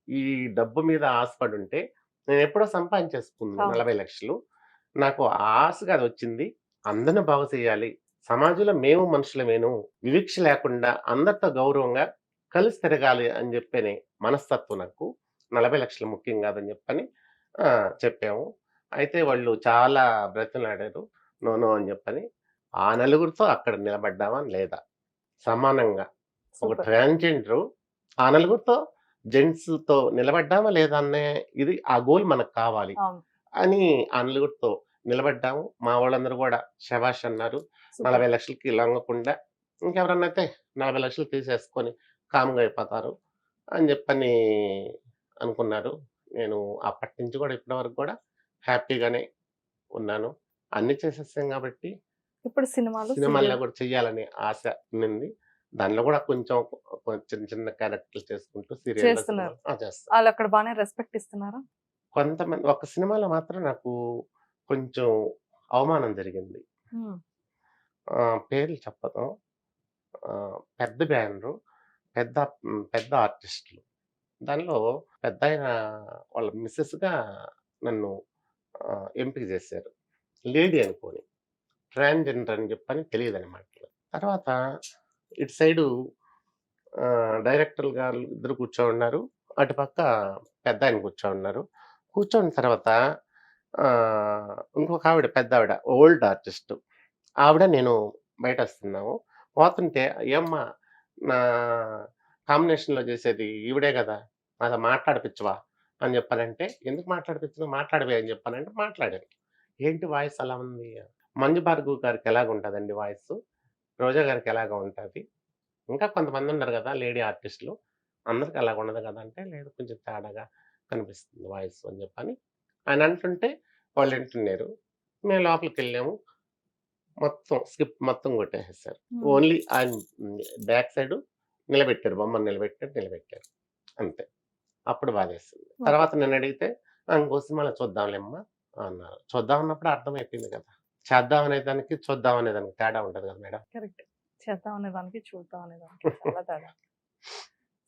ఈ డబ్బు మీద ఆశపడుంటే నేనెప్పుడో సంపాదించేసుకుందును అవును. 40,00,000. నాకు ఆ ఆశగా అదొచ్చింది. అందరిని బాగు చేయాలి. సమాజంలో మేము మనుషులమేను. వివక్ష లేకుండా అందరితో గౌరవంగా కలిసి తిరగాలి అని చెప్పనే మనస్తత్వం నాకు. 40 లక్షలు ముఖ్యం కాదని చెప్పని చెప్పాము. అయితే వాళ్ళు చాలా బ్రతిమలాడారు. నో, నో అని చెప్పని. ఆ నలుగురితో అక్కడ నిలబడ్డామా లేదా? సమానంగా. ఒక సూపర్. ట్రాన్స్‌జెండరు ఆ నలుగురితో జెంట్స్‌తో నిలబడ్డామా లేదా అనే ఇది ఆ గోల్ మనకు కావాలి అవును. అని ఆ నలుగురితో నిలబడ్డాము. మా వాళ్ళందరూ గూడా శభాష్ అన్నారు. సూపర్. 40 లక్షలకి లొంగకుండా ఇంకెవరన్నా అయితే 40 లక్షలు తీసేసుకొని కామ్‌గా అయిపోతారు అని చెప్పని అనుకున్నారు. నేను అప్పటి నుంచి గూడా ఇప్పటి వరకు గూడా హ్యాపీగానే ఉన్నాను. అన్నీ చేసేసాం గాబట్టి ఇప్పుడు సినిమాలు, సినిమాల్లో సీరియల్ గూడా చెయ్యాలనే ఆశ ఉన్నింది. దానిలో గూడా కొంచెం చిన్న చిన్న క్యారెక్టర్‌లు చేసుకుంటూ సీరియల్‌లో చేస్తున్నారు. చేస్తా. ఆళ్ళక్కడ బానే రెస్పెక్ట్ ఇస్తున్నారా? కొంతమంది ఒక సినిమాలో మాత్రం నాకు కొంచెం అవమానం జరిగింది. హ్మ్. పేర్లు చెప్పను. పెద్ద బ్యానరు, పెద్ద ఆర్టిస్టులు. దానిలో పెద్దాయన వాళ్ళ మిసెస్‌గా నన్ను ఎంపిక చేశారు. లేడీ అనుకోని. ట్రాన్స్‌జెండర్ అని చెప్పని తెలీదనమాట. తర్వాత ఇటు సైడు డైరెక్టర్లు గారు ఇద్దరు కూర్చోనున్నారు. అటుపక్క పెద్దాయన కూర్చోనున్నారు. కూర్చొని తర్వాత ఇంకొక ఆవిడ పెద్దావిడ ఓల్డ్ ఆర్టిస్టు. ఆవిడ నేను బయటొస్తున్నాము. పోతుంటే "ఏమ్మా నా కాంబినేషన్‌లో చేసేది ఈవిడే గదా! నాతో మాట్లాడిపిచ్చవా?" అని చెప్పానంటే, "ఎందుకు మాట్లాడిపిచ్చను? మాట్లాడవే" అని చెప్పానంటే మాట్లాడాను. "ఏంటి వాయిస్ అలా ఉంది?" 'మంజు భార్గవ్' గారికి ఎలాగుంటదండి వాయిసు? 'రోజా' గారికి ఎలాగా ఉంటది? ఇంకా కొంతమందున్నారు గదా! లేడీ ఆర్టిస్టులు. అందరికి అలాగుండదు గదా! అంటే, లేదు కొంచెం తేడాగా కనిపిస్తుంది వాయిసు అని జెప్పని ఆయన అంటుంటే వాళ్ళింటున్నారు. మేము లోపలికెళ్ళాము. మొత్తం స్కిప్ మొత్తం కొట్టేసేసారు. హ్మ్. ఓన్లీ ఆయన బ్యాక్ సైడు నిలబెట్టారు. బొమ్మను నిలబెట్టారు. అంతే. అప్పుడు బాధేసింది. ఓకే. తర్వాత నన్నడిగితే, ఇంకో సినిమాలో చూద్దాంలేమ్మా" అన్నారు. చూద్దాం అన్నప్పుడు అర్థమైపోయింది గదా! చేద్దాం అనే దానికి, చూద్దాం అనే దానికి తేడా ఉంటది గదా మేడం. కరెక్ట్. చేద్దాం అనే దానికి, చూద్దాం అనే దానికి చాలా తేడా.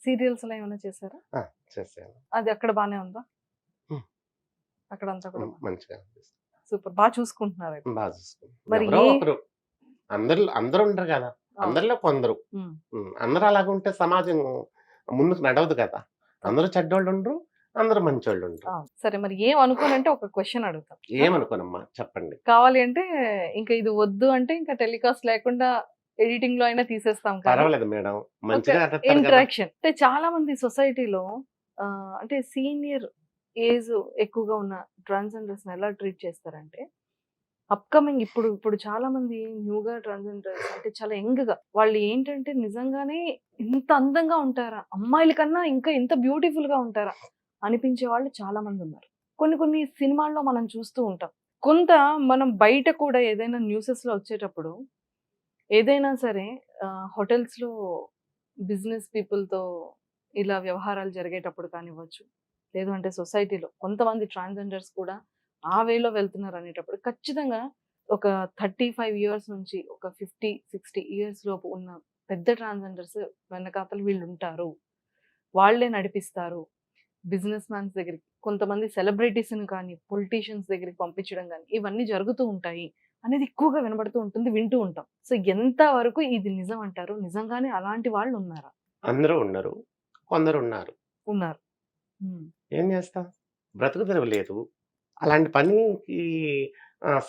సీరియల్స్‌లో ఏమైనా చేశారా? ఆ! చేశాను. అది అక్కడ బానే ఉందా? హ్మ్. అక్కడంతా కూడా మంచిగా అనిపిస్తుంది. సూపర్. బా చూసుకుంటున్నారైతే. బా చూసుకుంటాం. మరి ఎవరో ఏ ఒకరు అందరూ ఉండరు గదా! అవును. అందరిలో కొందరు. హ్మ్. అందరూ అలాగుంటే సమాజం ముందుకు నడవదు గదా! అందరూ చెడ్డోళ్ళుండరు. అందరూ మంచోళ్ళుండరు. అవును. సరే మరి ఏం అనుకోనంటే ఒక క్వెషన్ అడుగుతా. ఏమనుకోనమ్మా చెప్పండి. కావాలి అంటే ఇంక ఇది వద్దు అంటే ఇంకా టెలికాస్ట్ లేకుండా ఎడిటింగ్‌లో అయినా తీసేస్తాం కానీ పర్వాలేదు మేడం. ఒక మంచిగా ఎడతారు గదా! ఇంటరాక్షన్. అంటే చాలా మంది సొసైటీలో అంటే సీనియర్ ఏజ్ ఎక్కువగా ఉన్న ట్రాన్స్‌జెండర్స్‌ని ఎలా ట్రీట్ చేస్తారంటే అప్‌కమింగ్ ఇప్పుడు చాలా మంది న్యూగా ట్రాన్స్‌జెండర్స్ అంటే చాలా యంగ్‌గా వాళ్ళు ఏంటంటే నిజంగానే ఇంత అందంగా ఉంటారా? అమ్మాయిల కన్నా ఇంకా ఇంత బ్యూటిఫుల్‌గా ఉంటారా? అనిపించే వాళ్ళు చాలా మంది ఉన్నారు. కొన్ని కొన్ని సినిమాల్లో మనం చూస్తూ ఉంటాం. కొంత మనం బయట కూడా ఏదైనా న్యూసెస్‌లో వచ్చేటప్పుడు ఏదైనా సరే హోటల్స్‌లో బిజినెస్ పీపుల్‌తో ఇలా వ్యవహారాలు జరిగేటప్పుడు కానివ్వచ్చు. లేదు అంటే సొసైటీలో కొంతమంది ట్రాన్స్‌జెండర్స్ కూడా ఆ వేలో వెళ్తున్నారు అనేటప్పుడు ఖచ్చితంగా ఒక 35 ఇయర్స్ నుంచి ఒక 50, 60 ఇయర్స్ లోపు ఉన్న పెద్ద ట్రాన్స్‌జెండర్స్ వెనకాతల వీళ్ళుంటారు. వాళ్ళే నడిపిస్తారు. బిజినెస్ మ్యాన్స్ దగ్గరికి, కొంతమంది సెలబ్రిటీస్‌ని కానీ, పొలిటీషియన్స్ దగ్గరికి పంపించడం గాని, ఇవన్నీ జరుగుతూ ఉంటాయి అనేది ఎక్కువగా వినబడుతూ ఉంటుంది. వింటూ ఉంటాం. సో, ఎంత వరకు ఇది నిజం అంటారు? నిజంగానే అలాంటి వాళ్ళు ఉన్నారా? అందరూ ఉండరు. కొందరున్నారు. ఉన్నారు. హ్మ్. ఏం చేస్తాం? బ్రతుకు తెరువు లేదు. అలాంటి పనికి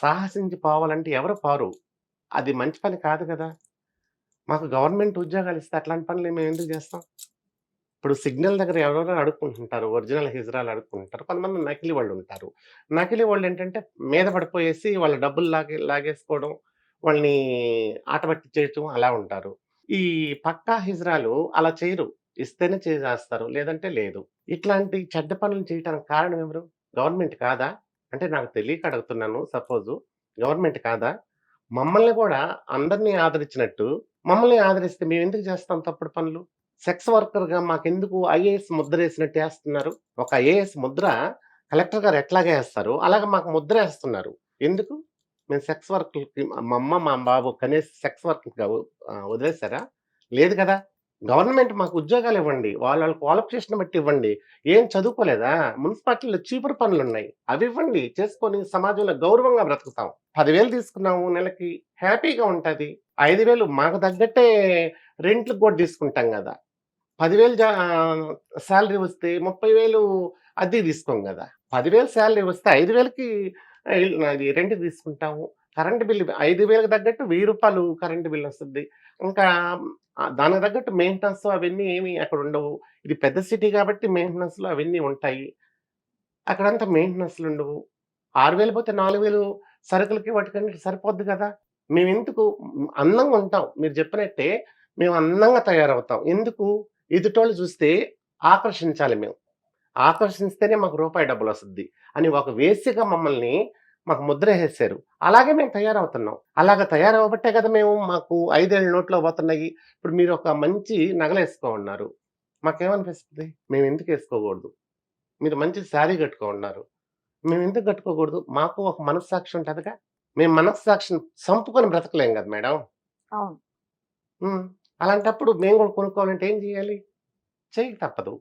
సాహసించి పోవాలంటే ఎవరు పోరు. అది మంచి పని కాదు గదా! మాకు గవర్నమెంట్ ఉద్యోగాలిస్తే అట్లాంటి పనులు మేమెందుకు జేస్తాం? ఇప్పుడు సిగ్నల్ దగ్గర ఎవరెవరో అడుక్కుంటుంటారు. ఒరిజినల్ హిజ్రాలు అడుక్కుంటారు. కొంతమంది నకిలీ వాళ్ళుంటారు. నకిలీ వాళ్ళేంటంటే మీద పడిపోయేసి వాళ్ళ డబ్బులు లాగేసుకోవడం, వాళ్ళని ఆట పట్టించేయటం అలా ఉంటారు. ఈ పక్కా హిజ్రాలు అలా చేయరు. ఇస్తేనే చేసేస్తారు. లేదంటే లేదు. ఇట్లాంటి చెడ్డ పనులు చేయటానికి కారణం ఎవరు? గవర్నమెంట్ కాదా? అంటే నాకు తెలియక అడుగుతున్నాను. సపోజు గవర్నమెంట్ కాదా? మమ్మల్ని గూడా అందరిని ఆదరించినట్టు మమ్మల్ని ఆదరిస్తే మేమెందుకు చేస్తాం తప్పుడు పనులు? సెక్స్ వర్కర్‌గా మాకెందుకు ఐఏఎస్ ముద్రేసినట్టు ఏస్తున్నారు? ఒక ఐఏఎస్ ముద్ర కలెక్టర్ గారు ఎట్లాగా ఏస్తారో, అలాగ మాకు ముద్రేస్తున్నారు. ఎందుకు? మేము సెక్స్ వర్కులకి మా అమ్మ, మా బాబు కనీసం సెక్స్ వర్క్‌గా వదిలేసారా? లేదు కదా! గవర్నమెంట్ మాకు ఉద్యోగాలివ్వండి. వాళ్ళ క్వాలిఫికేషన్ బట్టి ఇవ్వండి. ఏం చదువుకోలేదా? మున్సిపాలిటీలో చీపురు పనులున్నాయి. అవివ్వండి. చేసుకొని సమాజంలో గౌరవంగా బ్రతుకుతాం. 10,000 తీసుకున్నాము నెలకి హ్యాపీగా ఉంటది. 5,000 మాకు తగ్గట్టే రెంట్‌లకి గూడా తీసుకుంటాం గదా! 10,000 శాలరీ వస్తే 30,000 అద్దెకి తీసుకోం కదా! 10,000 శాలరీ వస్తే 5,000కి అది రెంట్‌కి తీసుకుంటాము. కరెంట్ బిల్ 5,000కి తగ్గట్టు రూ. 1000 కరెంట్ బిల్ వస్తది. ఇంకా దానికి తగ్గట్టు మెయింటెనెన్స్ అవన్నీ ఏమి అక్కడ ఉండవు. ఇది పెద్ద సిటీ కాబట్టి మెయింటెనెన్స్‌లు అవన్నీ ఉంటాయి. అక్కడంతా మెయింటెనెన్స్‌లు ఉండవు. 6,000 పోతే 4,000 సరుకులకి వాటికన్నిటికి సరిపోద్ది కదా! మేమెందుకు అందంగా ఉంటాం. మీరు చెప్పినట్టే మేము అందంగా తయారవుతాం. ఎందుకు? ఎదుటోళ్ళు చూస్తే ఆకర్షించాలి మేము. ఆకర్షిస్తేనే మాకు రూపాయి డబ్బులొస్తది అని ఒక వేశ్యగా మమ్మల్ని మాకు ముద్రేసేశారు. అలాగే మేము తయారవుతున్నాం. అలాగ తయారవ్వబట్టే కదా మాకు 5 ఏళ్ల నోట్లో పోతున్నాయి. ఇప్పుడు మీరు ఒక మంచి నగలేసుకోమన్నారు. మాకేమనిపిస్తది? మేమెందుకు ఏసుకోకూడదు? మీరు మంచి శారీ కట్టుకోమన్నారు. మేమెందుకు కట్టుకోకూడదు? మాకు ఒక మనస్సాక్షి ఉంటదిగా! మేము మనస్సాక్షిని చంపుకొని బ్రతకలేం కదా మేడం. అవును. హ్మ్. అలాంటప్పుడు మేము కూడా కొనుక్కోవాలంటే ఏం చేయాలి? చేయక తప్పదు.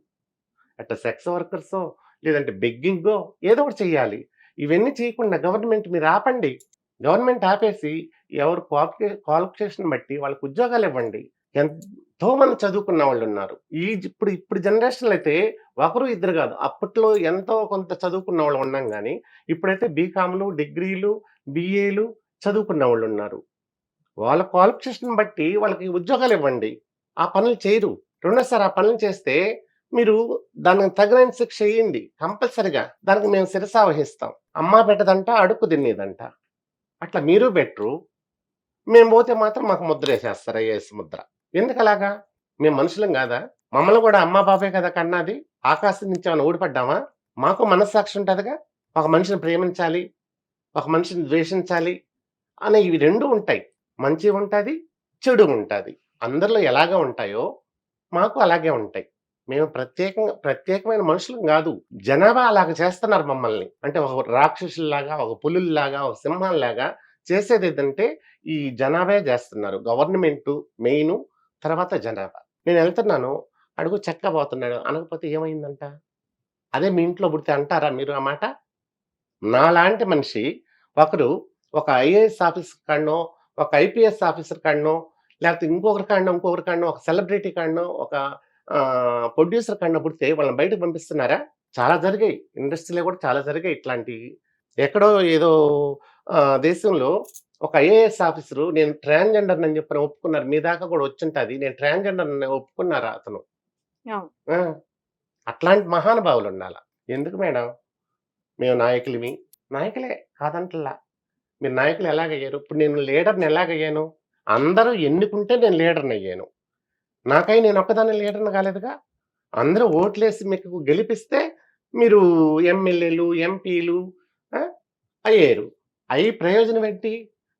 అటు సెక్స్ వర్కర్సో, లేదంటే బెగ్గింగో ఏదో ఒకటి చెయ్యాలి. ఇవన్నీ చేయకుండా గవర్నమెంట్ మీరు ఆపండి. గవర్నమెంట్ ఆపేసి ఎవరు క్వాలిఫికేషన్ బట్టి వాళ్ళకి ఉద్యోగాలివ్వండి. ఎంతోమంది చదువుకున్న వాళ్ళున్నారు. ఇప్పుడు జనరేషన్‌లో అయితే ఒకరు, ఇద్దరు గాదు. అప్పట్లో ఎంతో కొంత చదువుకున్న వాళ్ళం ఉన్నాం గానీ, ఇప్పుడైతే బీకామ్‌లు, డిగ్రీలు, బీఏలు చదువుకున్న వాళ్ళున్నారు. వాళ్ళ క్వాలిఫికేషన్ బట్టి వాళ్ళకి ఉద్యోగాలివ్వండి. ఆ పనులు చేయరు. రెండోసారి ఆ పనులు చేస్తే మీరు దానికి తగిన శిక్ష ఎయ్యండి. కంపల్సరీగా. దానికి మేము శిరసా వహిస్తాం. అమ్మా పెట్టదంట, అడుక్కు తినేదంట. అట్లా మీరు బెటరు. మేము పోతే మాత్రం మాకు ముద్రేసేస్తారు ఐఏఎస్ ముద్ర. ఎందుకలాగా? మేము మనుషులం గాదా? మమ్మల్ని గూడా అమ్మా, బాబే కదా కన్నాది. ఆకాశం నుంచి ఏమన్నా ఊడిపడ్డామా? మాకు మనస్సాక్షి ఉంటదిగా. ఒక మనిషిని ప్రేమించాలి, ఒక మనిషిని ద్వేషించాలి అనే ఇవి 2 ఉంటాయి. మంచి ఉంటది, చెడు ఉంటది. అందరిలో ఎలాగా ఉంటాయో మాకు అలాగే ఉంటాయి. మేము ప్రత్యేకమైన మనుషులం గాదు. జనాభా అలాగ చేస్తున్నారు మమ్మల్ని. అంటే ఒక రాక్షసుల్లాగా, ఒక పులుల్లాగా, ఒక సింహాల్లాగా చేసేదేంటంటే ఈ జనాభే జేస్తున్నారు. గవర్నమెంటు మెయిను, తర్వాత జనాభా. నేనెళ్తున్నాను, అడుగు చక్కా పోతున్నాడు. అనకపోతే ఏమైందంట? అదే మీ ఇంట్లో పుడితే అంటారా మీరు ఆ మాట? నాలాంటి మనిషి ఒకరు ఒక ఐఏఎస్ ఆఫీసర్ కాడనో, ఒక ఐపీఎస్ ఆఫీసర్ కాడనో, లేకపోతే ఇంకొకరి కాడనో, ఒక సెలబ్రిటీ కాడనో, ఒక ప్రొడ్యూసర్ కాడనో పుడితే వాళ్ళని బయటకు పంపిస్తున్నారా? చాలా జరిగాయి. ఇండస్ట్రీలో కూడా చాలా జరిగాయి ఇట్లాంటియి. ఎక్కడో ఏదో దేశంలో ఒక ఐఏఎస్ ఆఫీసరు నేను ట్రాన్స్‌జెండర్‌ని అని చెప్పని ఒప్పుకున్నారు. మీ దాకా కూడా వచ్చుంటది. నేను ట్రాన్స్‌జెండర్‌ని ఒప్పుకున్నారా అతను. అవును. ఆ! అట్లాంటి మహానుభావులుండాల. ఎందుకు మేడం? మేము నాయకులమి. నాయకులే కాదంటల్లా. మీరు నాయకులు ఎలాగయ్యారు? ఇప్పుడు నేను లీడర్‌ని ఎలాగయ్యాను? అందరూ ఎన్నుకుంటే నేను లీడర్‌నయ్యాను. నాకై నేనొక్కదాన్నే లీడర్‌ని కాలేదుగా. అందరూ ఓట్లేసి మీకు గెలిపిస్తే మీరు ఎమ్మెల్యేలు, ఎంపీలు ఆ! అయ్యారు. అయ్యి ప్రయోజనం ఏంటి?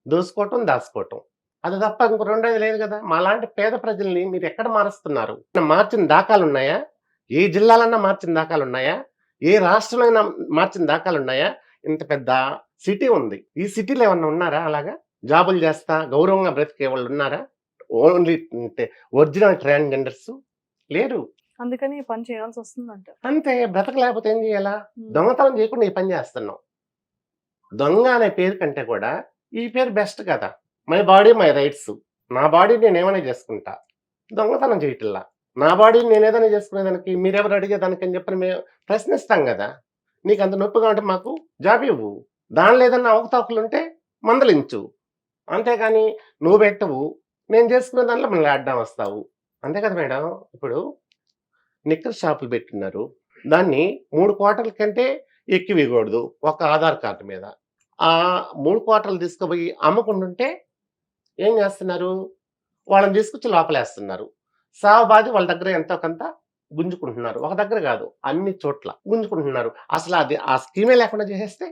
దోసుకోవటం, దాసుకోవటం. అది తప్ప ఇంకో రెండోది లేదు గదా! మాలాంటి పేద ప్రజల్ని మీరెక్కడ మారుస్తున్నారు? మార్చిన దాఖలాలున్నాయా? ఏ జిల్లాలన్నా మార్చిన దాఖలాలున్నాయా? ఏ రాష్ట్రంలో అయినా మార్చిన దాఖలాలున్నాయా? ఇంత పెద్ద సిటీ ఉంది. ఈ సిటీలో ఏమన్నా ఉన్నారా అలాగా? జాబులు చేస్తా గౌరవంగా బ్రతికే వాళ్ళున్నారా? ఓన్లీ అంటే ఒరిజినల్ ట్రాన్స్‌జెండర్స్ లేరు. అందుకని ఈ పని చేయాల్సొస్తుందంటారు. అంతే బ్రతకలేకపోతే ఏం జేయాలా? హ్మ్. దొంగతనం చేయకుండా ఈ పని జేస్తున్నాం. దొంగ అనే పేరు కంటే కూడా ఈ పేరు బెస్ట్ కదా! My body my rights. నా బాడీ నేనేమైనా చేసుకుంటా. దొంగతనం చేయటంలా. నా బాడీని నేనేదైనా చేసుకునేదానికి మీరెవరు అడిగేదానికని చెప్పని మేము ప్రశ్నిస్తాం గదా! నీకంత నొప్పిగా ఉంటే మాకు జాబ్ ఇవ్వు. దానిలో ఏదన్నా అవకతవకలుంటే మందలించు. అంతేగాని నువ్వు పెట్టవు. నేను చేసుకునే దాంట్లో మళ్ళీ అడ్డం వస్తావు. అంతే కదా మేడం! ఇప్పుడు నిక్కర్ షాపులు పెట్టున్నారు. దాన్ని 3 క్వార్టర్ల కంటే ఎక్కువియకూడదు. ఒక ఆధార్ కార్డ్ మీద. ఆ 3 క్వార్టర్లు తీసుకుపోయి అమ్మకుండుంటే ఏం జేస్తున్నారు? వాళ్ళని తీసుకొచ్చి లోపలేస్తున్నారు. సావబాది వాళ్ళ దగ్గర ఎంతో కొంత గుంజుకుంటున్నారు. ఒక దగ్గర గాదు. అన్ని చోట్ల గుంజుకుంటున్నారు. అసలది ఆ స్కీమే లేకుండా చేసేస్తే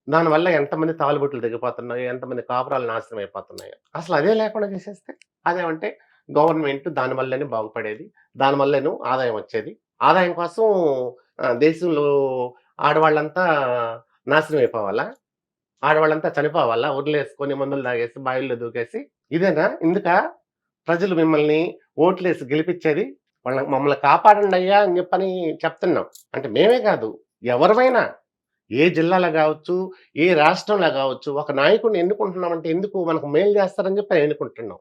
దానివల్ల ఎంతమంది తాళిబొట్లు తెగిపోతున్నాయో, ఎంతమంది కాపురాలు నాశనం అయిపోతున్నాయో. అసలదే లేకుండా చేసేస్తే అదేమంటే గవర్నమెంట్ దాని వల్లనే బాగుపడేది. దాని వల్లేను ఆదాయం వచ్చేది. ఆదాయం కోసం దేశంలో ఆడవాళ్ళంతా నాశనం అయిపోవాలా? ఆడవాళ్ళంతా చనిపోవాలా? ఉరిలేసుకొని మందులు తాగేసి, బావిల్లో దూకేసి? ఇదేనా? ఇందుకా ప్రజలు మిమ్మల్ని ఓట్లేసి గెలిపిచ్చేది? మమ్మల్ని కాపాడండయ్యా అని చెప్పని చెప్తున్నాం. అంటే మేమే కాదు, ఎవరిమైనా ఏ జిల్లాలో గావచ్చు, ఏ రాష్ట్రంలో గావచ్చు, ఒక నాయకుడిని ఎన్నుకుంటున్నామంటే ఎందుకు? మనకు మేలు చేస్తారని చెప్పి ఎన్నుకుంటున్నాం.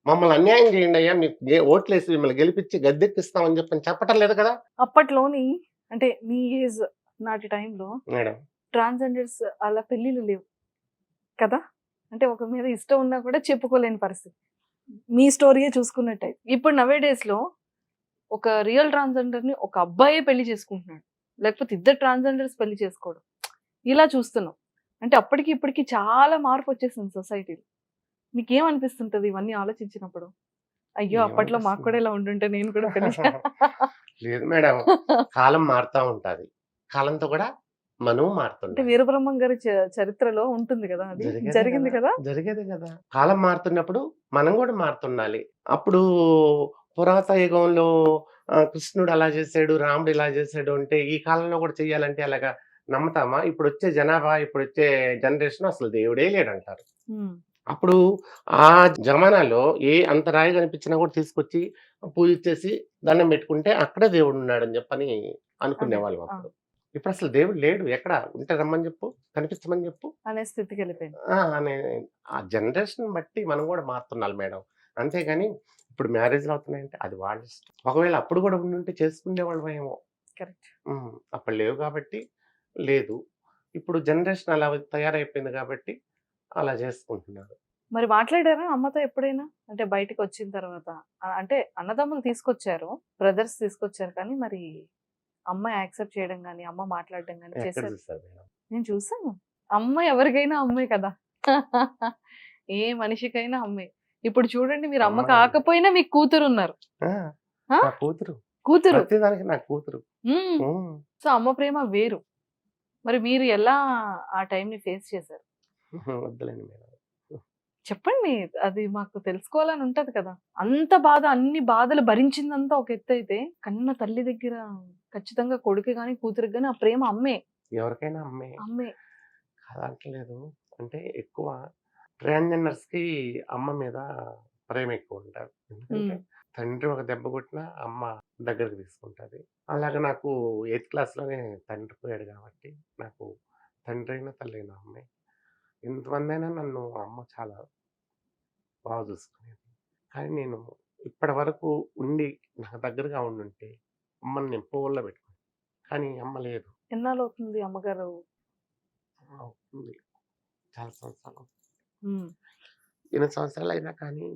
మమ్మల్ని అన్యాయం చేయండి అయ్యా, మీకు ఓట్లేసి మిమ్మల్ని గెలిపించి గద్దెక్కిస్తామని చెప్పటం లేదు కదా అప్పట్లోని అంటే మీ ఏజ్ నాటి టైంలో మేడం. ట్రాన్స్జెండర్స్ అలా పెళ్ళిళ్ళు లేవు కదా, అంటే ఒక మీద ఇష్టం ఉన్నా కూడా చెప్పుకోలేని పరిస్థితి. మీ స్టోరీయే చూసుకున్నట్టయితే ఇప్పుడు నవే డేస్ లో ఒక రియల్ ట్రాన్స్జెండర్ ని ఒక అబ్బాయే పెళ్లి చేసుకుంటున్నాడు, లేకపోతే ఇద్దరు ట్రాన్స్జెండర్స్ పెళ్లి చేసుకోవడం, ఇలా చూస్తున్నాం. అంటే అప్పటికి ఇప్పటికి చాలా మార్పు వచ్చేసింది సొసైటీలో. మీకేమనిపిస్తుంటది ఇవన్నీ ఆలోచించినప్పుడు? అయ్యో అప్పట్లో మాకు కూడా ఇలా ఉండుంటే నేను కూడా పెళ్లి లేదు మేడం, కాలం మారుతా ఉంటది, కాలంతో కూడా మనం అంటే మారుతుంటాం. వీరబ్రహ్మం గారి చరిత్రలో ఉంటుంది కదా, అది జరిగింది కదా. జరిగేది కదా. కాలం మారుతున్నప్పుడు మనం కూడా మారుతుండాలి. అప్పుడు పురాత యుగంలో కృష్ణుడు అలా చేశాడు, రాముడు ఇలా చేశాడు అంటే ఈ కాలంలో కూడా చెయ్యాలంటే అలాగా నమ్ముతామా? ఇప్పుడు వచ్చే జనాభా, ఇప్పుడు వచ్చే జనరేషన్ అసలు దేవుడే లేడంటారు. అప్పుడు ఆ జమానాలో ఏ అంత రాయి కనిపించినా కూడా తీసుకొచ్చి పూజించేసి దండం పెట్టుకుంటే అక్కడే దేవుడు ఉన్నాడని చెప్పని అనుకునేవాళ్ళం అప్పుడు. ఇప్పుడు అసలు దేవుడు లేడు, ఎక్కడ ఉంటే రమ్మని చెప్పు, కనిపించమని చెప్పు అనే స్థితికి వెళ్ళిపోయింది. అనే ఆ జనరేషన్ బట్టి మనం కూడా మారుతున్నాం మేడం. అంతేగాని ఇప్పుడు మ్యారేజ్లు అవుతున్నాయంటే అది వాళ్ళ ఇష్టం. ఒకవేళ అప్పుడు కూడా ఉండుంటే చేసుకునేవాళ్ళం ఏమో. కరెక్ట్. అప్పుడు లేవు కాబట్టి లేదు. ఇప్పుడు జనరేషన్ అలా తయారైపోయింది కాబట్టి అలా చేసుకుంటున్నారు. మరి మాట్లాడారా అమ్మతో ఎప్పుడైనా? అంటే బయటకు వచ్చిన తర్వాత అంటే అన్నదమ్ములు తీసుకొచ్చారు, బ్రదర్స్ తీసుకొచ్చారు, కానీ మరి అమ్మ యాక్సెప్ట్ చేయడం కానీ అమ్మ మాట్లాడడం కానీ ఎక్కడ చేశారు? చూస్తారు మేడం? నేను చూసాను. అమ్మ ఎవరికైనా అమ్మే కదా. ఏ మనిషికైనా అమ్మే. ఇప్పుడు చూడండి, మీరు అమ్మ అమ్మాయి. కాకపోయినా మీకు కూతురు ఉన్నారు. నా కూతురు, కూతురు. ప్రతిదానికి నా కూతురు. సో అమ్మ ప్రేమ వేరు. మరి మీరు ఎలా ఆ టైం ని ఫేస్ చేశారు? వద్దులేండి మేడం. చెప్పండి, అది మాకు తెలుసుకోవాలని ఉంటది కదా. అంత బాధ, అన్ని బాధలు భరించిందంతా ఒక ఎత్తు అయితే, కన్న తల్లి దగ్గర ఖచ్చితంగా కొడుకు గాని కూతురికి గాని ఆ ప్రేమ అమ్మే. ఎవరికైనా అమ్మే అమ్మే. కాదంటలేదు. అంటే ఎక్కువ ట్రాన్స్జెండర్స్ కి అమ్మ మీద ప్రేమ ఎక్కువ ఉంటారు. ఎందుకంటే తండ్రి ఒక దెబ్బ కొట్టినా అమ్మ దగ్గరికి తీసుకుంటది. అలాగే నాకు 8th క్లాస్‌లోనే తండ్రి పోయాడు కాబట్టి నాకు తండ్రి అయినా తల్లి అయినా అమ్మే. ఎంతమంది అయినా నన్ను అమ్మ చాలా బాగా చూసుకునేది. కానీ నేను ఇప్పటి వరకు ఉండి నాకు దగ్గరగా ఉండుంటే అమ్మని నేను పువ్వుల్లో పెట్టుకున్నాను. కానీ అమ్మ లేదు. ఎన్నాళ్ళు అవుతుంది అమ్మగారు? అవుతుంది. చాలా సంవత్సరాలు. ఉమ్. 8 సంవత్సరాలు అయినా కానీ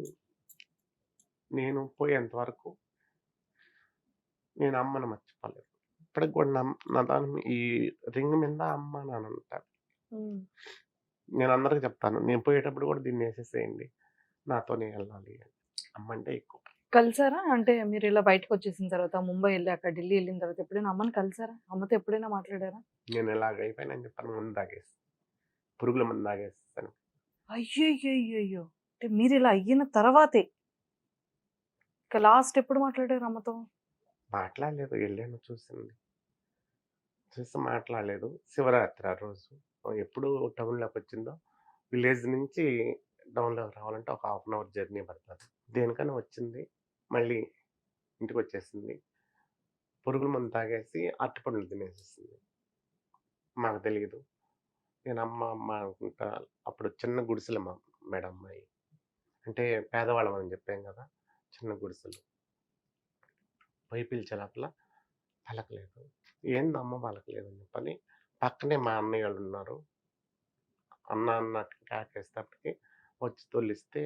నేను పోయేంత వరకు నేను అమ్మని మర్చిపోలేదు. ఇప్పటికి కూడా నా దాని ఈ రింగ్ మీద అమ్మ నాన్న అంటారు. నేను అందరికి చెప్తాను, నేను పోయేటప్పుడు కూడా దీన్ని వేసేసేయండి, నాతోనే వెళ్ళాలి అని. అమ్మ అంటే ఎక్కువ. కలిసారా? అంటే మీరు ఇలా బయటకు వచ్చేసిన తర్వాత ముంబై వెళ్ళి అక్కడ ఢిల్లీ వెళ్ళిన తర్వాత ఎప్పుడైనా అమ్మని కలిసారా? అమ్మతో ఎప్పుడైనా మాట్లాడారా? నేను ఇలాగ అయిపోయినని చెప్పాను, ముందు తాగేసి పురుగుల మందు తాగేస్తాను. అయ్యో, అంటే మీరు ఇలా అయిన తర్వాతే ఇక లాస్ట్ ఎప్పుడు మాట్లాడారు అమ్మతో? మాట్లాడలేదు, వెళ్ళాను, చూసింది, చూసి మాట్లాడలేదు. శివరాత్రి ఆ రోజు ఎప్పుడు టౌన్లోకి వచ్చిందో, విలేజ్ నుంచి టౌన్లోకి రావాలంటే ఒక 1/2 అవర్ జర్నీ పడుతుంది. దేనికైనా వచ్చింది, మళ్ళీ ఇంటికి వచ్చేసింది. పురుగుల మందు తాగేసి అరటిపండ్లు తినేసేసింది. మాకు తెలియదు. నేను అమ్మ అనుకుంటా. అప్పుడు చిన్న గుడిసెలు మేడం అమ్మాయి. అంటే పేదవాళ్ళం అని చెప్పాం కదా, చిన్న గుడిసెలు. పోయి పిలిచే లోపల పలకలేదు. ఏందమ్మ పలకలేదని చెప్పని పక్కనే మా అన్నయ్య వాళ్ళు ఉన్నారు. అన్న కేకేసేటప్పటికి వచ్చి తొలిస్తే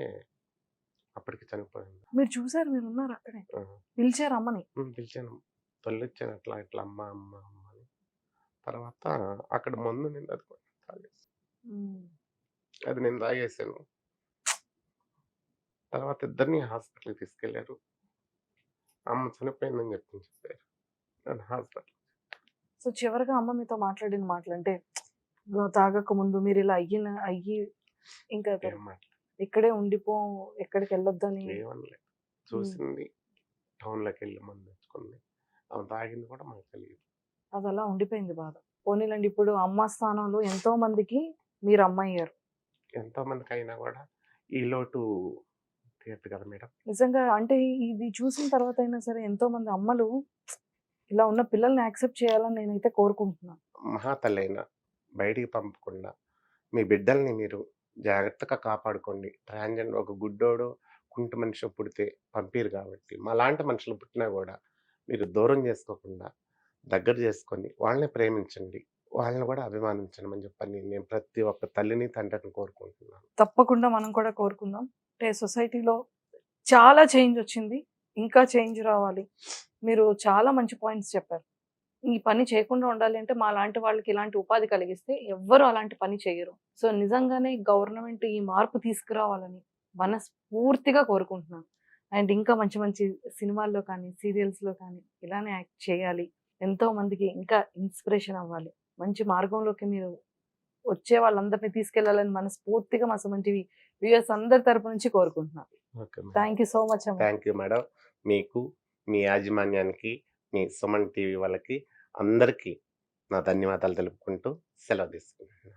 అప్పటికి చనిపోయింది. మీరు చూసారు, మీరు ఉన్నారు అక్కడే, పిలిచారు అమ్మని? పిలిచాను, తొలిచ్చాను, ఇట్లా అమ్మ అమ్మ అమ్మ అని. తర్వాత అక్కడ మందు నేను అది కూడా తాగేసి, అది నేను తాగేసాను. తర్వాత ఇద్దరిని హాస్పిటల్కి తీసుకెళ్లారు. అమ్మ చనిపోయిందని చెప్పారు నన్ను హాస్పిటల్. సో చివరిగా అమ్మ మీతో మాట్లాడిన మాటలు అంటే, తాగక ముందు మీరు ఇలా అయ్యి ఇంకా ఇక్కడే ఉండిపో, ఎక్కడికి వెళ్ళొద్దని ఏమనలేదు. చూసింది, టౌన్లోకి వెళ్ళి మందు తెచ్చుకుంది, ఆమె తాగింది కూడా మాకు తెలియదు. అది అలా ఉండిపోయింది బాధ. పోనీలండి, ఇప్పుడు అమ్మ స్థానంలో ఎంతో మందికి మీరు అమ్మ అయ్యారు. ఎంతో మందికి అయినా కూడా ఈ లోటు తీరదు కదా మేడం. నిజంగా అంటే ఇది చూసిన తర్వాత అయినా సరే ఎంతో మంది అమ్మలు ఇలా ఉన్న పిల్లల్ని యాక్సెప్ట్ చేయాలని నేనైతే కోరుకుంటున్నాను. మహాతల్లైనా బయటికి పంపకుండా మీ బిడ్డల్ని మీరు జాగ్రత్తగా కాపాడుకోండి. ట్రాన్స్జెండర్ ఒక గుడ్డోడు కుంటి మనిషి పుడితే పంపిరు కాబట్టి మాలాంటి మనుషులు పుట్టినా కూడా మీరు దూరం చేసుకోకుండా దగ్గర చేసుకొని వాళ్ళని ప్రేమించండి, వాళ్ళని కూడా అభిమానించండి అని చెప్పని నేను ప్రతి ఒక్క తల్లిని తండ్రిని కోరుకుంటున్నాను. తప్పకుండా మనం కూడా కోరుకుందాం. అంటే సొసైటీలో చాలా చేంజ్ వచ్చింది. ఇంకా చేంజ్ రావాలి. మీరు చాలా మంచి పాయింట్స్ చెప్పారు. ఈ పని చేయకుండా ఉండాలి అంటే మాలాంటి వాళ్ళకి ఇలాంటి ఉపాధి కలిగిస్తే ఎవ్వరు అలాంటి పని చేయరు. సో నిజంగానే గవర్నమెంట్ ఈ మార్పు తీసుకురావాలని మనస్ఫూర్తిగా కోరుకుంటున్నాను. అండ్ ఇంకా మంచి మంచి సినిమాల్లో కానీ, సీరియల్స్‌లో కానీ ఇలానే యాక్ట్ చేయాలి. ఎంతో మందికి ఇంకా ఇన్స్పిరేషన్ అవ్వాలి. మంచి మార్గంలోకి మీరు వచ్చే వాళ్ళందరిని తీసుకెళ్లాలని మనస్ఫూర్తిగా మా సుమన్ టీవీ వ్యూయర్స్ అందరి తరపు నుంచి కోరుకుంటున్నాను. Okay madam. Thank you so much అమ్మ. Thank you madam. మీకు, మీ యాజమాన్యానికి, మీ సుమన్ టీవీ వాళ్ళకి అందరికీ నా ధన్యవాదాలు తెలుపుకుంటూ సెలవు తీసుకుంటున్నాను.